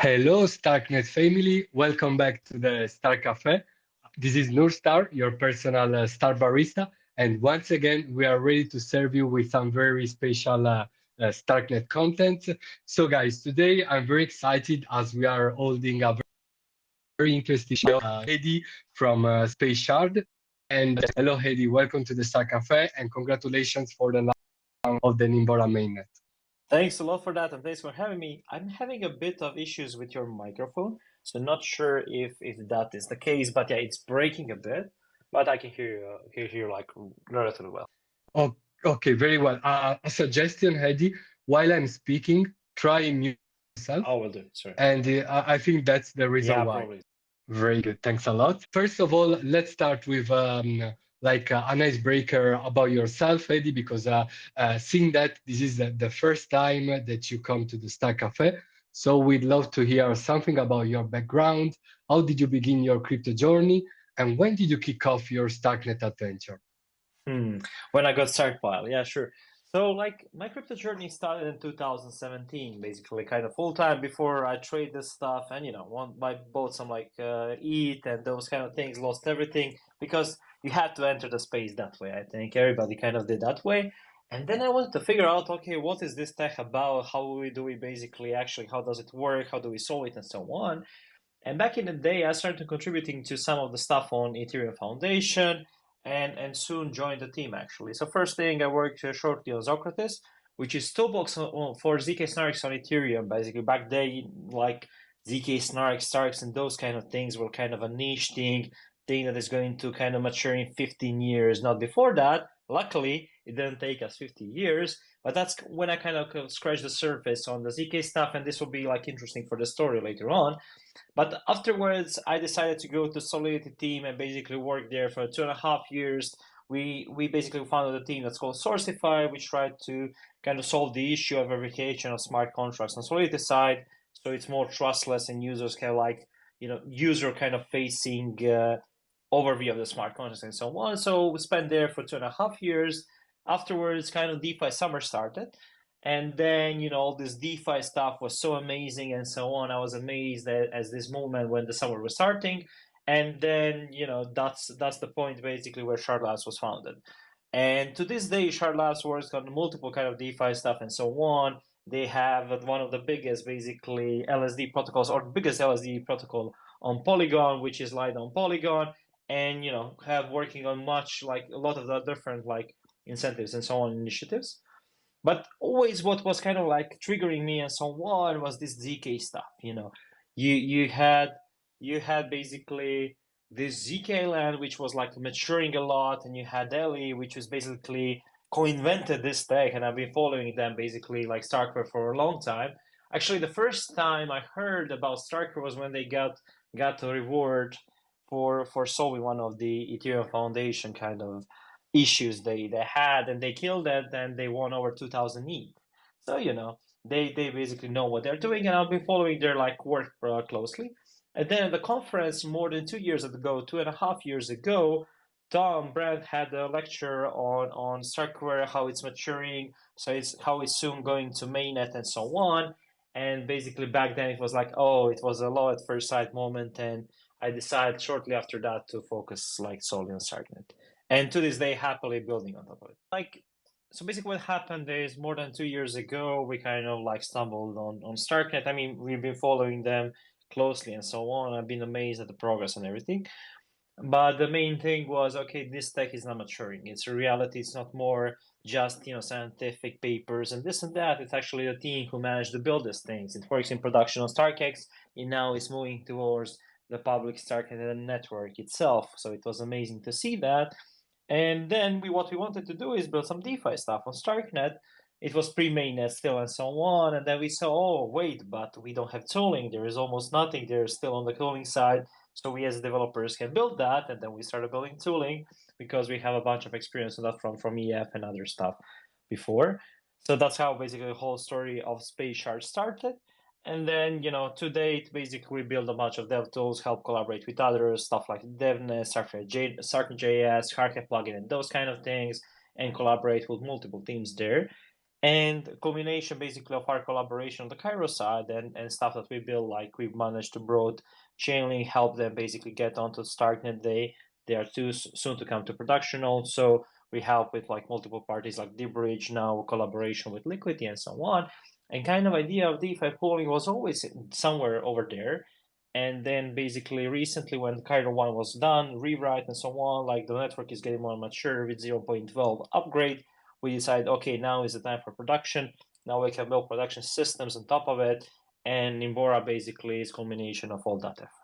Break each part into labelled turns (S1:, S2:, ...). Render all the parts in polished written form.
S1: Hello, Starknet family. Welcome back to the Star Cafe. This is Nur Star, your personal Star barista. And once again, we are ready to serve you with some very special Starknet content. So, guys, today I'm very excited as we are holding a very interesting show. Hedy from SpaceShard. And hello, Hedy. Welcome to the Star Cafe and congratulations for the launch of the Nimbora mainnet.
S2: Thanks a lot for that, and thanks for having me. I'm having a bit of issues with your microphone, so not sure if that is the case, but yeah, it's breaking a bit, but I can hear you like relatively well.
S1: Oh, okay, very well. A suggestion, Hedy, while I'm speaking, try mute yourself.
S2: I will do. Sorry.
S1: And I think that's the reason
S2: Yeah,
S1: why.
S2: probably.
S1: Very good. Thanks a lot. First of all, let's start with an icebreaker about yourself, Hedy, because seeing that this is the first time that you come to the Star Cafe. So we'd love to hear something about your background. How did you begin your crypto journey? And when did you kick off your Starknet adventure?
S2: When I got Starkpile, yeah, sure. So like my crypto journey started in 2017, basically kind of full time before I trade this stuff and I bought some like ETH and those kind of things, lost everything because you had to enter the space that way. I think everybody kind of did that way. And then I wanted to figure out, okay, what is this tech about? Do we basically actually, how does it work? How do we solve it and so on? And back in the day, I started contributing to some of the stuff on Ethereum Foundation and soon joined the team actually. So first thing I worked shortly on Socrates, which is toolbox for ZK Snarks on Ethereum. Basically back then, like ZK Snarks, Starks, and those kind of things were kind of a niche thing that is going to kind of mature in 15 years, not before that. Luckily, it didn't take us 50 years, but that's when I kind of scratched the surface on the ZK stuff, and this will be like interesting for the story later on. But afterwards, I decided to go to Solidity team and basically work there for 2.5 years. We basically founded a team that's called Sourcify, which tried to kind of solve the issue of verification of smart contracts on Solidity side, so it's more trustless and users kind of like user kind of facing overview of the smart contracts and so on. So we spent there for 2.5 years. Afterwards, kind of DeFi summer started. And then, all this DeFi stuff was so amazing and so on. I was amazed as this moment when the summer was starting. And then, that's the point basically where Shard Labs was founded. And to this day, Shard Labs works on multiple kind of DeFi stuff and so on. They have one of the biggest, basically, LSD protocols, or the biggest LSD protocol on Polygon, which is light on Polygon, and have working on much like a lot of the different like incentives and so on initiatives. But always what was kind of like triggering me and so on was this ZK stuff. You had basically this ZK land which was like maturing a lot, and you had Delhi, which was basically co-invented this tech, and I've been following them basically like Starkware for a long time. Actually, the first time I heard about Starkware was when they got a reward for solving one of the Ethereum Foundation kind of issues they had, and they killed it, and they won over 2000 ETH. So they basically know what they're doing, and I've been following their like work closely. And then at the conference more than 2 years ago, 2.5 years ago, Tom Brandt had a lecture on Starkware, how it's maturing, so it's how it's soon going to mainnet and so on. And basically back then it was like, oh, it was a law at first sight moment, and I decided shortly after that to focus like solely on Starknet. And to this day, happily building on top of it. Like, so basically what happened is more than 2 years ago, we kind of like stumbled on Starknet. I mean, we've been following them closely and so on. I've been amazed at the progress and everything. But the main thing was, okay, this tech is not maturing. It's a reality. It's not more just, scientific papers and this and that. It's actually a team who managed to build these things. It works in production on StarkX, and now it's moving towards the public Starknet network itself. So it was amazing to see that. And then what we wanted to do is build some DeFi stuff on Starknet. It was pre-mainnet still and so on. And then we saw, oh, wait, but we don't have tooling. There is almost nothing there still on the tooling side. So we as developers can build that, and then we started building tooling because we have a bunch of experience on that from EF and other stuff before. So that's how basically the whole story of SpaceShard started. And then, to date, basically we build a bunch of dev tools, help collaborate with others, stuff like DevNet, Starknet.js, Hardcat plugin, and those kind of things, and collaborate with multiple teams there. And a combination basically of our collaboration on the Cairo side and stuff that we build, like we've managed to broad Chainlink, help them basically get onto Starknet. They are too soon to come to production also. We help with like multiple parties like DBridge, now collaboration with Liquidity and so on. And kind of idea of DeFi pooling was always somewhere over there. And then basically recently when Cairo 1 was done, rewrite and so on, like the network is getting more mature with 0.12 upgrade, we decide, okay, now is the time for production. Now we can build production systems on top of it. And Nimbora basically is a combination of all that effort.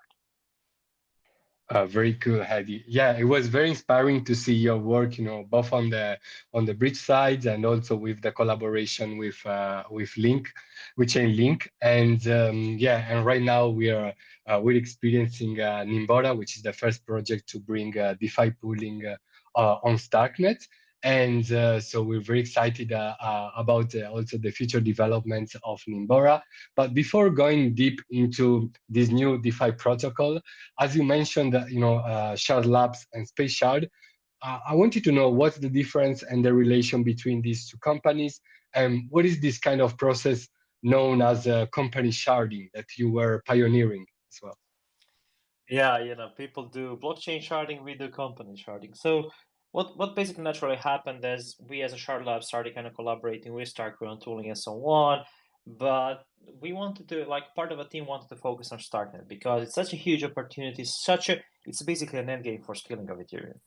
S1: Very cool, Hadi. Yeah, it was very inspiring to see your work, both on the bridge side and also with the collaboration with Link, with Chainlink. And yeah, and right now we're experiencing Nimbora, which is the first project to bring DeFi pooling on Starknet. And so we're very excited about also the future developments of Nimbora. But before going deep into this new DeFi protocol, as you mentioned, Shard Labs and SpaceShard, I wanted to know what's the difference and the relation between these two companies, and what is this kind of process known as company sharding that you were pioneering as well?
S2: Yeah, people do blockchain sharding, we do company sharding. So what basically naturally happened is we as a Shard Lab started kind of collaborating with Starknet on tooling and so on. But we wanted to, like part of a team wanted to focus on Starknet because it's such a huge opportunity, it's basically an end game for scaling of Ethereum.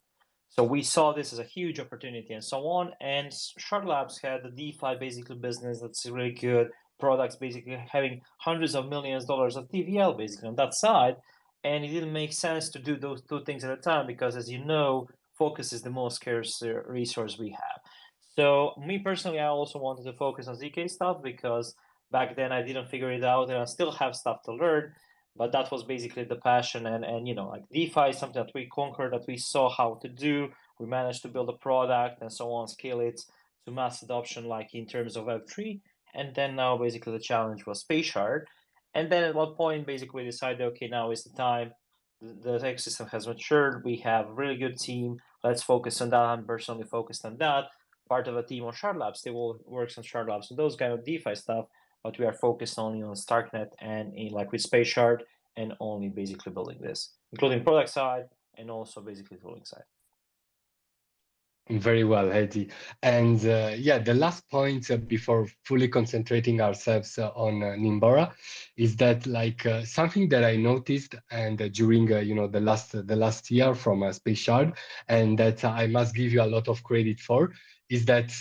S2: So we saw this as a huge opportunity and so on. And Shard Labs had a DeFi basically business that's really good, products basically having hundreds of millions of dollars of TVL basically on that side. And it didn't make sense to do those two things at a time because, as you know, focus is the most scarce resource we have. So me personally, I also wanted to focus on ZK stuff because back then I didn't figure it out and I still have stuff to learn. But that was basically the passion, and like DeFi is something that we conquered, that we saw how to do. We managed to build a product and so on, scale it to mass adoption, like in terms of Web3. And then now basically the challenge was SpaceShard. And then at what point basically we decided, okay, now is the time. The ecosystem has matured. We have a really good team. Let's focus on that. I'm personally focused on that. Part of a team on Shard Labs. They will work on Shard Labs and those kind of DeFi stuff. But we are focused only on Starknet and in like with SpaceShard and only basically building this, including product side and also basically tooling side.
S1: Very well, Hedi. And yeah, the last point before fully concentrating ourselves on Nimbora is that like something that I noticed and during the last year from Space Shard, and that I must give you a lot of credit for, is that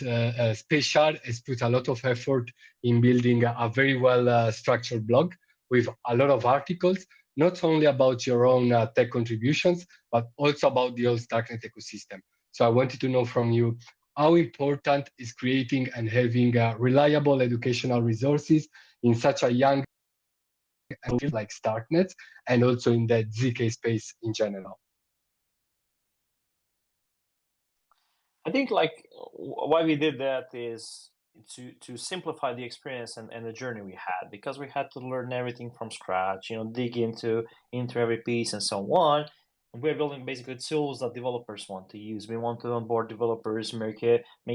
S1: Space Shard has put a lot of effort in building a very well structured blog with a lot of articles, not only about your own tech contributions, but also about the whole Starknet ecosystem. So I wanted to know from you how important is creating and having reliable educational resources in such a young field like Starknet and also in the ZK space in general.
S2: I think like why we did that is to simplify the experience and the journey we had because we had to learn everything from scratch, dig into every piece and so on. And we're building basically tools that developers want to use. We want to onboard developers, make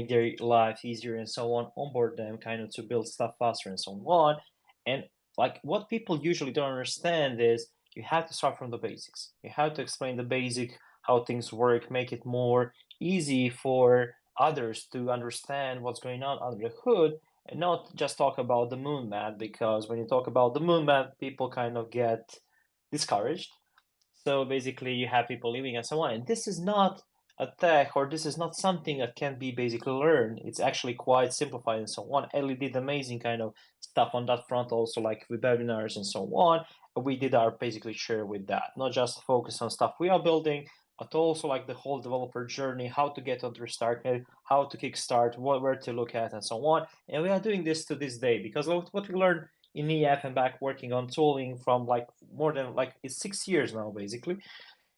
S2: their life easier and so on, onboard them kind of to build stuff faster and so on. And like what people usually don't understand is you have to start from the basics. You have to explain the basic how things work, make it more easy for others to understand what's going on under the hood and not just talk about the moon mat because when you talk about the moon mat people kind of get discouraged. So basically you have people leaving and so on, and this is not a tech or this is not something that can be basically learned. It's actually quite simplified and so on. Ellie did amazing kind of stuff on that front also, like with webinars and so on. We did our basically share with that, not just focus on stuff we are building, but also like the whole developer journey, how to get onto Starknet, how to kickstart, where to look at, and so on. And we are doing this to this day because what we learned in EF and back working on tooling from like more than like it's 6 years now basically,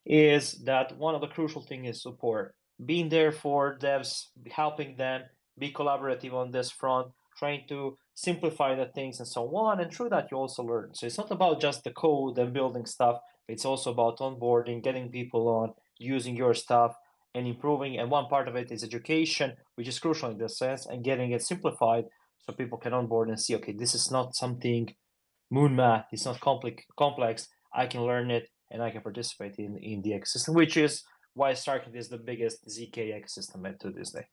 S2: is that one of the crucial things is support. Being there for devs, helping them, be collaborative on this front, trying to simplify the things and so on. And through that, you also learn. So it's not about just the code and building stuff. It's also about onboarding, getting people on, using your stuff and improving. And one part of it is education, which is crucial in this sense, and getting it simplified so people can onboard and see, okay, this is not something moon math, it's not complex. I can learn it and I can participate in the ecosystem, which is why Starknet is the biggest ZK ecosystem to this day.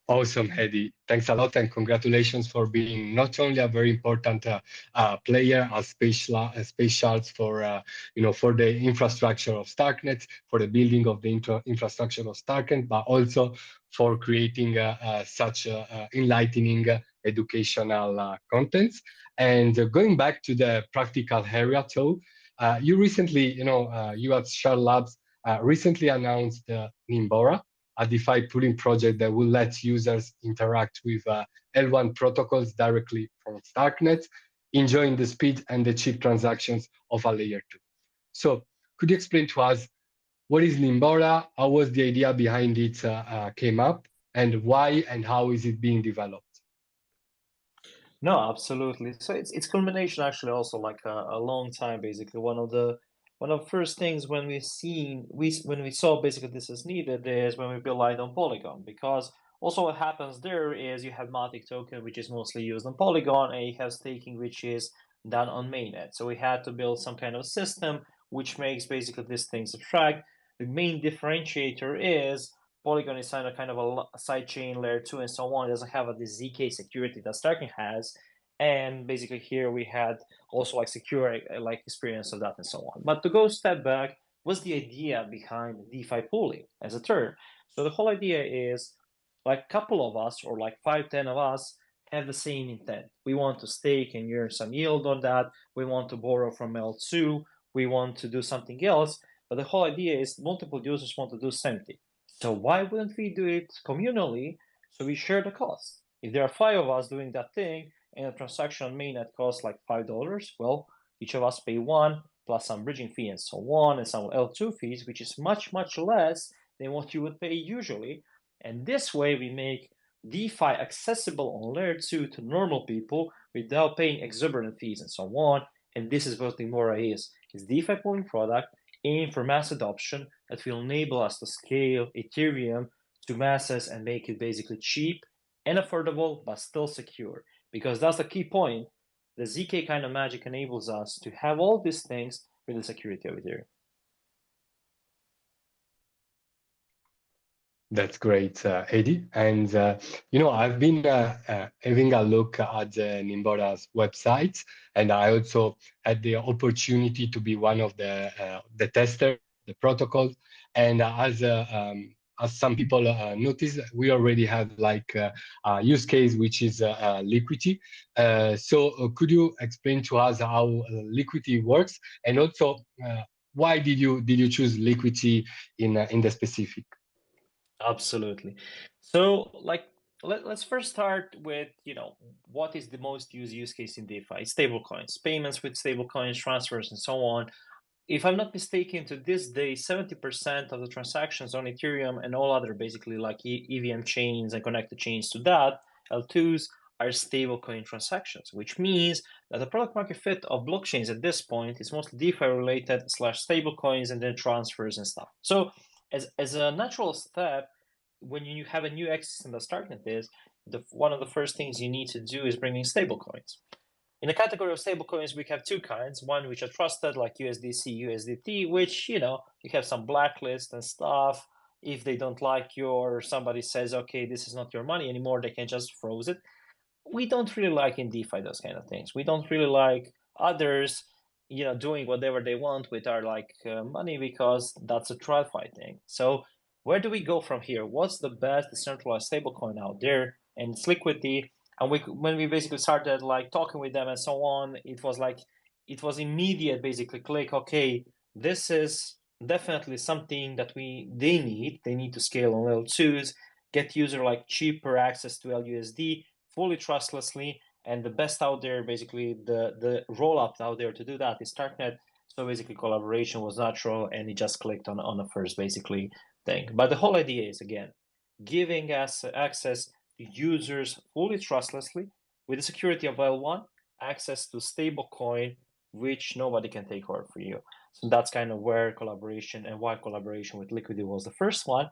S1: Awesome, Hedy. Thanks a lot, and congratulations for being not only a very important player as space shards for for the infrastructure of Starknet, for the building of the infrastructure of Starknet, but also for creating such enlightening educational contents. And going back to the practical area, too, you recently, you at Shard Labs recently announced Nimbora, a DeFi pooling project that will let users interact with L1 protocols directly from Starknet, enjoying the speed and the cheap transactions of a layer 2. So could you explain to us what is Nimbora, how was the idea behind it came up, and why and how is it being developed?
S2: No, absolutely. So it's culmination actually also like a long time basically. One of the first things when when we saw basically this is needed is when we relied on Polygon, because also what happens there is you have Matic token, which is mostly used on Polygon, and you have staking, which is done on mainnet. So we had to build some kind of system which makes basically these things attract. The main differentiator is Polygon is kind of a sidechain layer 2 and so on. It doesn't have the ZK security that Starknet has. And basically here we had also like secure like experience of that and so on. But to go step back, what's the idea behind DeFi pooling as a term? So the whole idea is like a couple of us or like 5, 10 of us have the same intent. We want to stake and earn some yield on that. We want to borrow from L2. We want to do something else. But the whole idea is multiple users want to do the same thing. So why wouldn't we do it communally so we share the cost? If there are 5 of us doing that thing and a transaction on mainnet costs like $5, well, each of us pay 1 plus some bridging fee and so on and some L2 fees, which is much, much less than what you would pay usually. And this way we make DeFi accessible on layer 2 to normal people without paying exorbitant fees and so on. And this is what Nimbora is. It's DeFi pooling product aimed for mass adoption that will enable us to scale Ethereum to masses and make it basically cheap and affordable, but still secure. Because that's the key point. The ZK kind of magic enables us to have all these things with the security of Ethereum.
S1: That's great, Hedy. And I've been having a look at Nimbora's website, and I also had the opportunity to be one of the testers, the protocols. And as some people notice, we already have like a use case which is liquidity. So could you explain to us how liquidity works, and also why did you choose liquidity in the specific?
S2: Absolutely. So, like, let's first start with, what is the most used use case in DeFi? Stablecoins, payments with stablecoins, transfers, and so on. If I'm not mistaken, to this day, 70% of the transactions on Ethereum and all other basically like EVM chains and connected chains to that, L2s, are stablecoin transactions, which means that the product market fit of blockchains at this point is mostly DeFi related / stablecoins and then transfers and stuff. So as a natural step, when you have a new ecosystem that Starknet is, one of the first things you need to do is bring in stablecoins. In the category of stablecoins, we have 2 kinds. One which are trusted, like USDC, USDT, which, you have some blacklist and stuff. If they don't like you or somebody says, okay, this is not your money anymore, they can just froze it. We don't really like in DeFi those kind of things. We don't really like others, doing whatever they want with our money, because that's a TradFi thing. So where do we go from here? What's the best decentralized stablecoin out there? And it's liquidity. And when we basically started talking with them and so on, it was immediate basically click. Okay, this is definitely something that they need. They need to scale on L2s, get user cheaper access to LUSD fully trustlessly, and the best out there, basically the roll up out there to do that is Starknet. So basically collaboration was natural, and it just clicked on the first basically thing. But the whole idea is, again, giving us access to users fully trustlessly with the security of L1, access to stablecoin, which nobody can take over for you. So that's kind of where collaboration and why collaboration with Liquidity was the first one,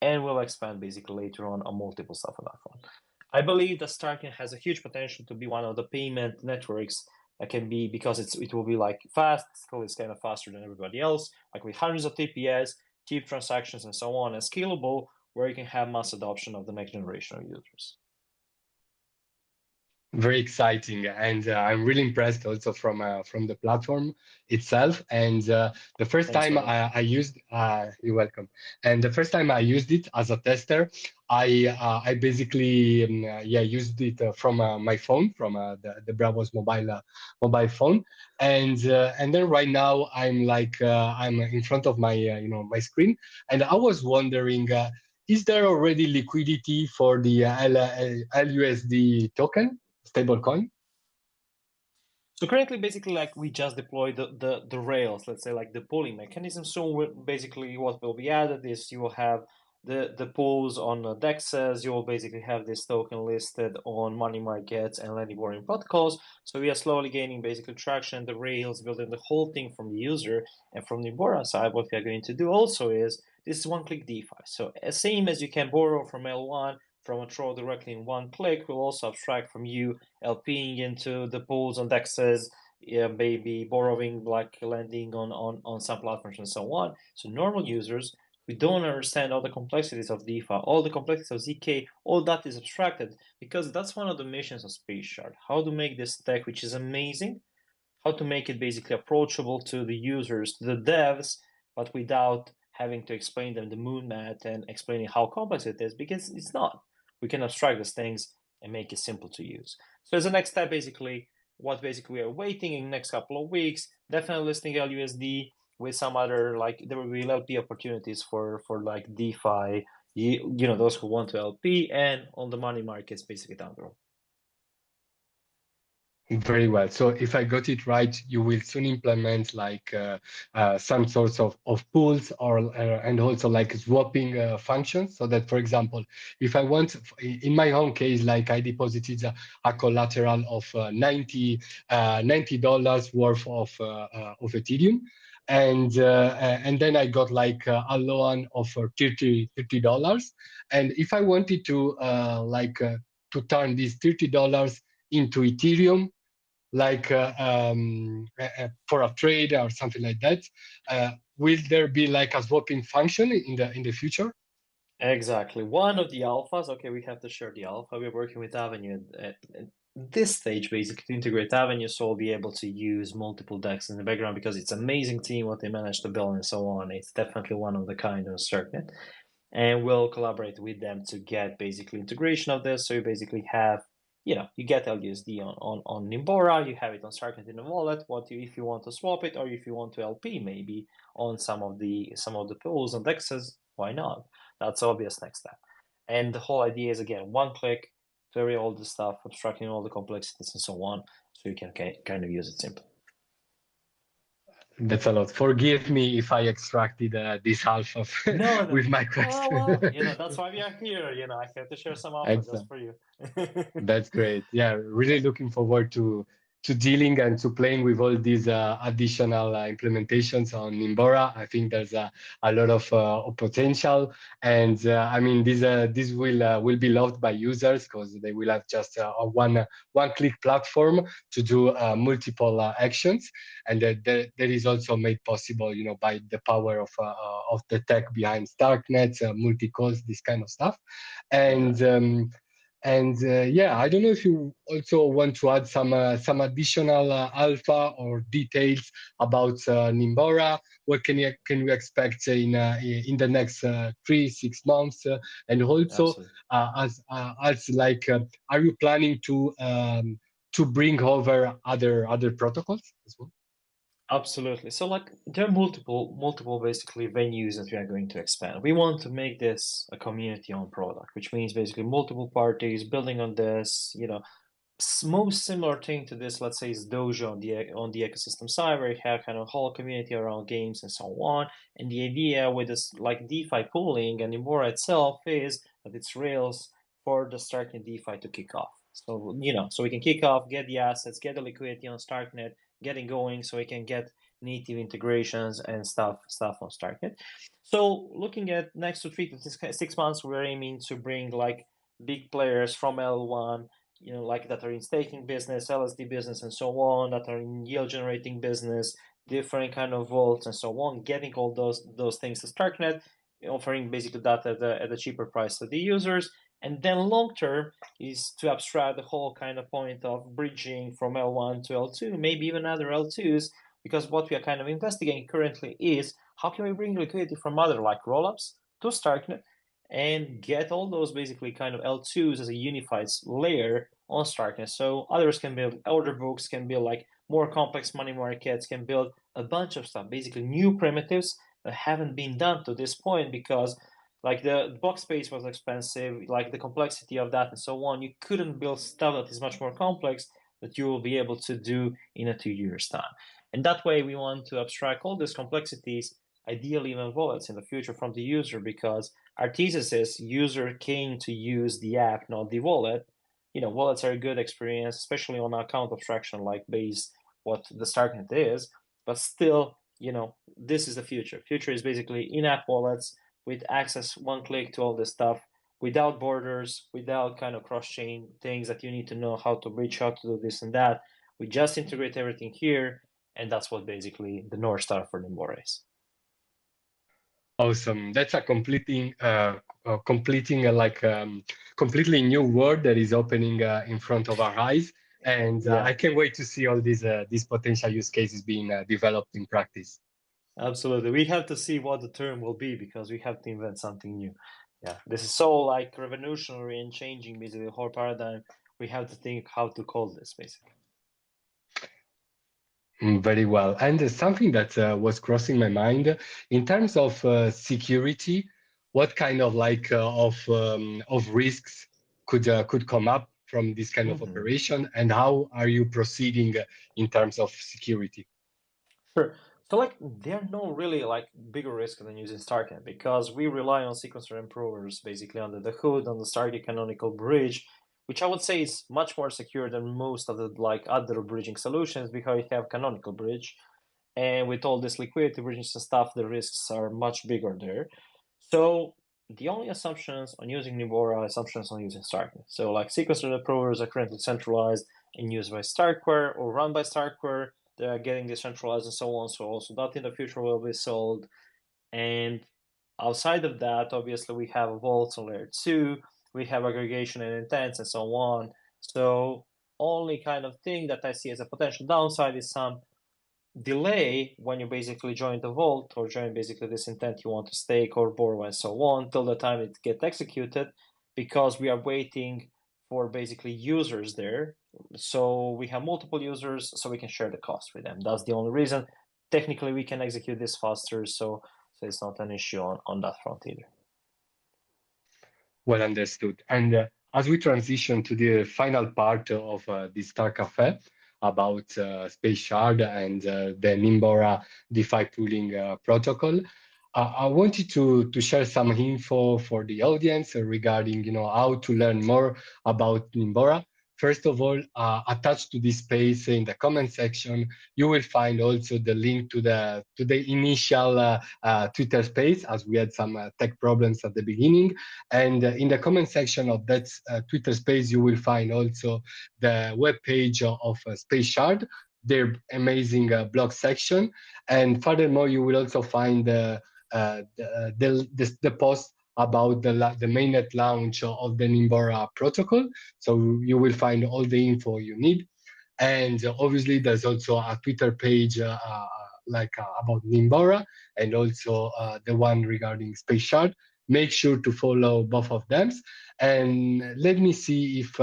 S2: and we'll expand basically later on multiple stuff on that front. I believe that Starknet has a huge potential to be one of the payment networks that can be, because it will be like fast, still it's kind of faster than everybody else, like with hundreds of TPS, cheap transactions and so on, and scalable, where you can have mass adoption of the next generation of users.
S1: Very exciting, and I'm really impressed also from the platform itself. And the first
S2: Thanks
S1: time
S2: for that.
S1: I used, you're welcome. And the first time I used it as a tester, I basically yeah, used it from my phone, from the Bravos mobile phone, and then right now I'm like I'm in front of my my screen, and I was wondering. Is there already liquidity for the LUSD token? Stablecoin?
S2: So currently, basically, like we just deployed the rails, let's say like the pooling mechanism. So basically what will be added is you will have the pools on DEXs. You will basically have this token listed on money markets and lending borrowing protocols. So we are slowly gaining basically traction, the rails, building the whole thing from the user. And from the Nimbora side, what we are going to do also is this is one-click DeFi. So same as you can borrow from L1 from a throw directly in one click, we'll also abstract from you LPing into the pools and dexes, yeah, maybe borrowing, like lending on some platforms and so on. So normal users who don't understand all the complexities of DeFi, all the complexities of ZK, all that is abstracted, because that's one of the missions of SpaceShard. How to make this tech, which is amazing, how to make it basically approachable to the users, to the devs, but without having to explain them the moon mat and explaining how complex it is, because it's not. We can abstract these things and make it simple to use. So as a next step, basically, what basically we are waiting in the next couple of weeks, definitely listing LUSD with some other, like there will be LP opportunities for like DeFi, those who want to LP, and on the money markets basically down the road.
S1: Very well. So if I got it right, you will soon implement like some sorts of pools or and also like swapping functions. So that, for example, if I want, in my own case, like I deposited a collateral of $90 worth of Ethereum. And then I got like a loan of $30. And if I wanted to to turn these $30 into Ethereum, like for a trade or something like that. Will there be like a swapping function in the future?
S2: Exactly. One of the alphas, okay, we have to share the alpha. We're working with Avenue at this stage, basically, to integrate Avenue, so we'll be able to use multiple decks in the background, because it's amazing team what they managed to build and so on. It's definitely one of the kind on Starknet. And we'll collaborate with them to get basically integration of this. So you basically have, you get LUSD on Nimbora, you have it on Starknet in the wallet. If you want to swap it, or if you want to LP maybe on some of the pools and dexes, why not? That's the obvious next step. And the whole idea is, again, one click, vary all the stuff, abstracting all the complexities and so on, so you can kind of use it simply.
S1: That's a lot. Forgive me if I extracted this half of
S2: No.
S1: with my
S2: Oh,
S1: question.
S2: well, that's why we are here. I have to share some alpha just
S1: Excellent.
S2: for you.
S1: That's great. Yeah, really looking forward to dealing and to playing with all these additional implementations on Nimbora. I think there's a lot of potential, and I mean this will be loved by users because they will have just a one click platform to do multiple actions, and that is also made possible, by the power of the tech behind Starknet, multi-cores, this kind of stuff, and. Yeah, I don't know if you also want to add some additional alpha or details about Nimbora. What can we expect in the next 3 6 months? And also,
S2: Absolutely.
S1: as like, are you planning to bring over other protocols as well?
S2: Absolutely. So like there are multiple basically venues that we are going to expand. We want to make this a community owned product, which means basically multiple parties building on this, most similar thing to this, let's say, is Dojo on the ecosystem side, where you have kind of whole community around games and so on. And the idea with this like DeFi pooling and Nimbora itself is that it's rails for the Starknet DeFi to kick off. So so we can kick off, get the assets, get the liquidity on Starknet, getting going, so we can get native integrations and stuff on Starknet. So looking at next to 3 to 6 months, we're aiming to bring like big players from L1, like that are in staking business, LSD business, and so on, that are in yield generating business, different kind of vaults and so on, getting all those things to Starknet, offering basically that at a cheaper price to the users. And then long term is to abstract the whole kind of point of bridging from L1 to L2, maybe even other L2s, because what we are kind of investigating currently is how can we bring liquidity from other like rollups to Starknet and get all those basically kind of L2s as a unified layer on Starknet. So others can build order books, can build like more complex money markets, can build a bunch of stuff, basically new primitives that haven't been done to this point because like the block space was expensive, like the complexity of that and so on. You couldn't build stuff that is much more complex that you will be able to do in a 2 years time. And that way we want to abstract all these complexities, ideally even wallets in the future from the user, because our thesis is user came to use the app, not the wallet. Wallets are a good experience, especially on account abstraction like base, what the Starknet is, but still, this is the future. Future is basically in-app wallets with access one click to all this stuff without borders, without kind of cross-chain things that you need to know how to reach out to do this and that. We just integrate everything here, and that's what basically the North Star for Nimbora is.
S1: Awesome. That's a completely new world that is opening in front of our eyes. And
S2: Yeah.
S1: I can't wait to see all these potential use cases being developed in practice.
S2: Absolutely. We have to see what the term will be because we have to invent something new. Yeah. This is so like revolutionary and changing basically the whole paradigm. We have to think how to call this basically.
S1: Very well. And something that was crossing my mind in terms of security, what kind of of risks could come up from this kind of operation, and how are you proceeding in terms of security?
S2: Sure. So like there are no really like bigger risk than using Starknet because we rely on sequencer improvers basically under the hood on the Starknet canonical bridge, which I would say is much more secure than most of the like other bridging solutions because we have canonical bridge. And with all this liquidity bridges and stuff, the risks are much bigger there. So the only assumptions on using Nimbora are assumptions on using Starknet. So like sequencer approvers are currently centralized and used by Starkware or run by Starkware. They are getting decentralized and so on. So also that in the future will be sold. And outside of that, obviously we have vaults on layer 2, we have aggregation and intents and so on. So only kind of thing that I see as a potential downside is some delay when you basically join the vault or join basically this intent you want to stake or borrow and so on till the time it gets executed, because we are waiting for basically users there. So we have multiple users so we can share the cost with them. That's the only reason. Technically we can execute this faster, so it's not an issue on that front either.
S1: Well understood. And as we transition to the final part of this Star Cafe about SpaceShard and the Nimbora DeFi pooling protocol, I wanted to share some info for the audience regarding how to learn more about Nimbora. First of all, attached to this space in the comment section, you will find also the link to the initial Twitter space, as we had some tech problems at the beginning. And in the comment section of that Twitter space, you will find also the webpage of SpaceShard, their amazing blog section. And furthermore, you will also find the post about the mainnet launch of the Nimbora protocol. So you will find all the info you need. And obviously, there's also a Twitter page about Nimbora and also the one regarding SpaceShard. Make sure to follow both of them. And let me see if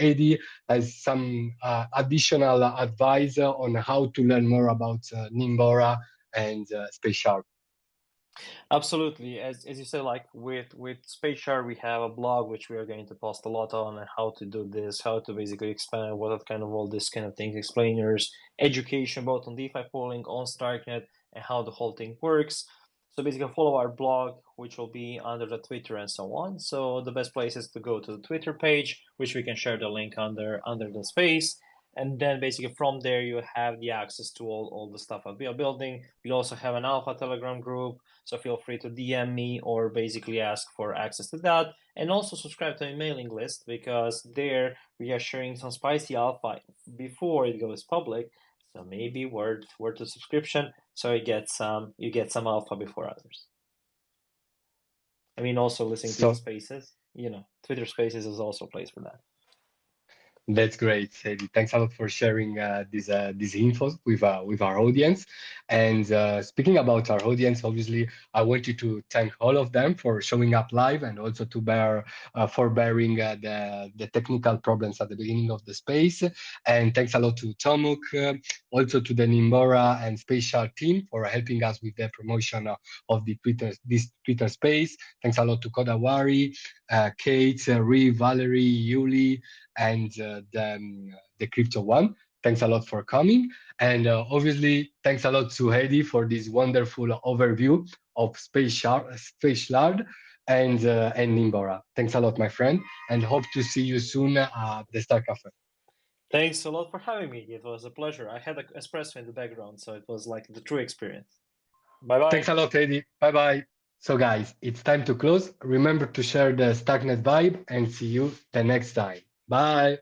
S1: Eddie has some additional advice on how to learn more about Nimbora and SpaceShard.
S2: Absolutely. As you said, like with SpaceShard, we have a blog which we are going to post a lot on how to do this, how to basically expand, what are kind of all this kind of things, explainers, education both on DeFi pooling, on Starknet, and how the whole thing works. So basically follow our blog, which will be under the Twitter and so on. So the best place is to go to the Twitter page, which we can share the link under the space. And then basically from there, you have the access to all the stuff we are building. We also have an alpha Telegram group, so feel free to DM me or basically ask for access to that. And also subscribe to my mailing list, because there we are sharing some spicy alpha before it goes public. So maybe worth a subscription, so you get some alpha before others. I mean, also listening to the spaces. Twitter Spaces is also a place for that.
S1: That's great, Sadie. Thanks a lot for sharing this info with our audience. And speaking about our audience, obviously, I want you to thank all of them for showing up live, and also to for bearing the technical problems at the beginning of the space. And thanks a lot to Tomuk, also to the Nimbora and SpaceShard team for helping us with the promotion of this Twitter space. Thanks a lot to Kodawari, Kate, Ree, Valerie, Yuli, and the crypto one. Thanks a lot for coming. And obviously, thanks a lot to Heidi for this wonderful overview of SpaceShard and Nimbora. Thanks a lot, my friend, and hope to see you soon at the Star Cafe.
S2: Thanks a lot for having me. It was a pleasure. I had an espresso in the background, so it was like the true experience. Bye-bye.
S1: Thanks a lot, Heidi. Bye-bye. So guys, it's time to close. Remember to share the Starknet vibe, and see you the next time. Bye.